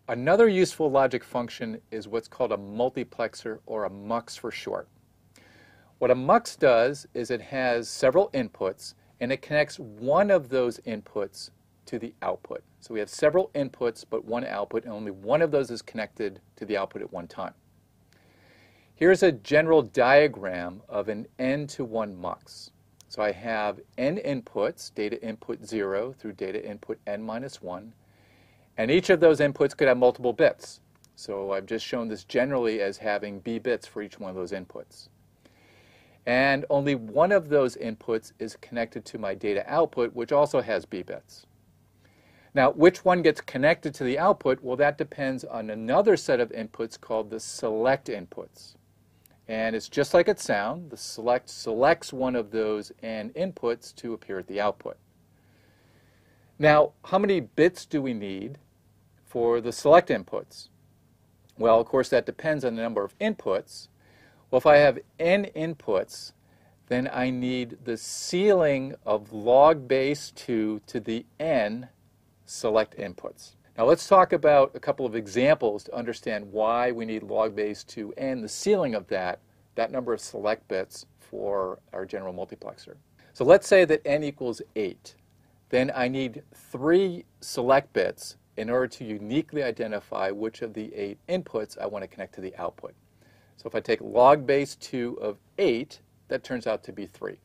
Another useful logic function is what's called a multiplexer, or a MUX for short. What a MUX does is it has several inputs, and it connects one of those inputs to the output. So we have several inputs but one output, and only one of those is connected to the output at one time. Here's a general diagram of an n-to-1 MUX. So I have n inputs, data input 0 through data input n minus 1, and each of those inputs could have multiple bits. So I've just shown this generally as having b bits for each one of those inputs. And only one of those inputs is connected to my data output, which also has b bits. Now, which one gets connected to the output? Well, that depends on another set of inputs called the select inputs. And it's just like it sounds. The select selects one of those n inputs to appear at the output. Now, how many bits do we need for the select inputs? Well, of course, that depends on the number of inputs. Well, if I have n inputs, then I need the ceiling of log base 2 to the n select inputs. Now let's talk about a couple of examples to understand why we need log base 2 and the ceiling of that number of select bits for our general multiplexer. So let's say that n equals 8. Then I need 3 select bits in order to uniquely identify which of the 8 inputs I want to connect to the output. So if I take log base 2 of 8, that turns out to be 3.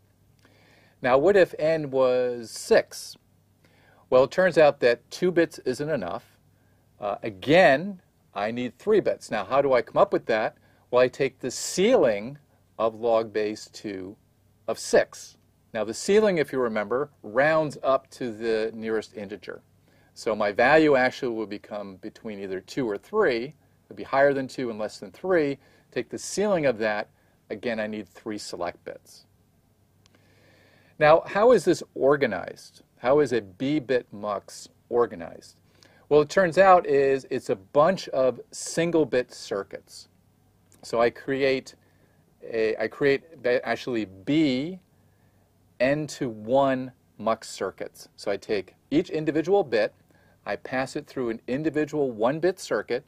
Now what if n was 6? Well, it turns out that 2 bits isn't enough. Again, I need 3 bits. Now, how do I come up with that? Well, I take the ceiling of log base 2 of 6. Now, the ceiling, if you remember, rounds up to the nearest integer. So my value actually will become between either 2 or 3. It would be higher than 2 and less than 3. Take the ceiling of that. Again, I need 3 select bits. Now, how is this organized? How is a b-bit MUX organized? Well, it turns out it's a bunch of single-bit circuits. So I create actually b n-to-1 MUX circuits. So I take each individual bit, I pass it through an individual 1-bit circuit,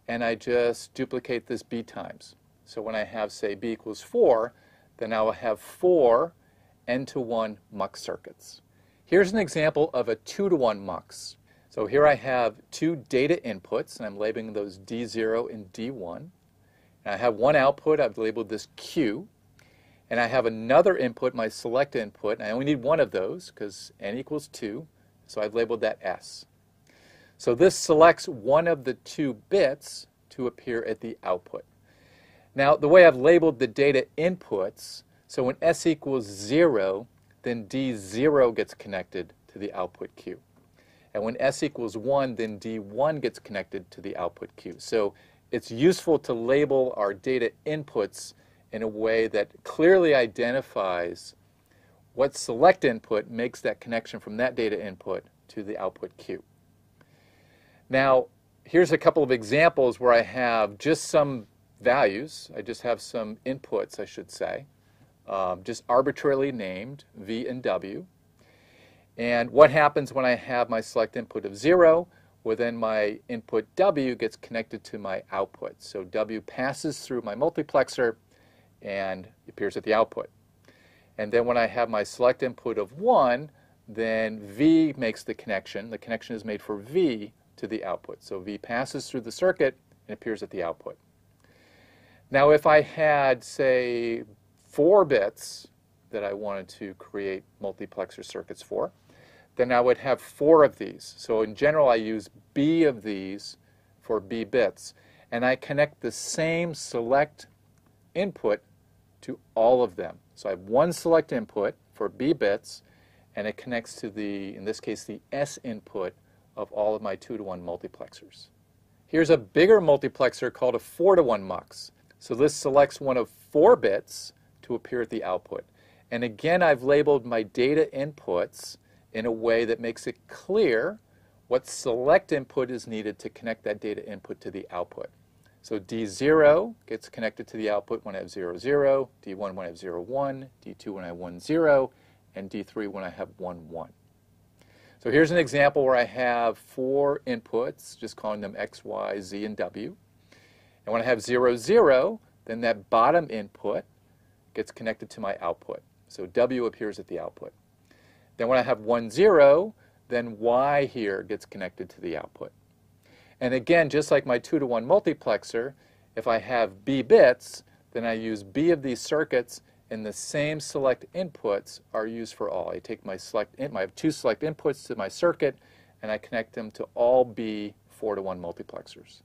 and I just duplicate this b times. So when I have, say, b equals 4, then I will have 4 n-to-1 MUX circuits. Here's an example of a 2-to-1 MUX. So here I have 2 data inputs, and I'm labeling those D0 and D1. And I have one output, I've labeled this Q. And I have another input, my select input, and I only need one of those because n equals 2, so I've labeled that S. So this selects one of the 2 bits to appear at the output. Now, the way I've labeled the data inputs, so when S equals 0, then D0 gets connected to the output Q. And when S equals 1, then D1 gets connected to the output Q. So it's useful to label our data inputs in a way that clearly identifies what select input makes that connection from that data input to the output Q. Now, here's a couple of examples where I have just some values. I just have some inputs, I should say. Just arbitrarily named V and W. And what happens when I have my select input of 0? Well, then my input W gets connected to my output. So W passes through my multiplexer and appears at the output. And then when I have my select input of 1, then V makes the connection. The connection is made for V to the output. So V passes through the circuit and appears at the output. Now, if I had, say, 4 bits that I wanted to create multiplexer circuits for, then I would have 4 of these. So in general, I use B of these for B bits. And I connect the same select input to all of them. So I have one select input for B bits, and it connects to the, in this case, the S input of all of my 2-to-1 multiplexers. Here's a bigger multiplexer called a 4-to-1 MUX. So this selects one of 4 bits to appear at the output. And again, I've labeled my data inputs in a way that makes it clear what select input is needed to connect that data input to the output. So D0 gets connected to the output when I have 0, 0, D1 when I have 0, 1, D2 when I have 1, 0, and D3 when I have 1, 1. So here's an example where I have 4 inputs, just calling them X, Y, Z, and W. And when I have 0, 0, then that bottom input gets connected to my output. So W appears at the output. Then when I have 1, 0, then Y here gets connected to the output. And again, just like my 2-to-1 multiplexer, if I have B bits, then I use B of these circuits, and the same select inputs are used for all. I take my I have 2 select inputs to my circuit, and I connect them to all B 4-to-1 multiplexers.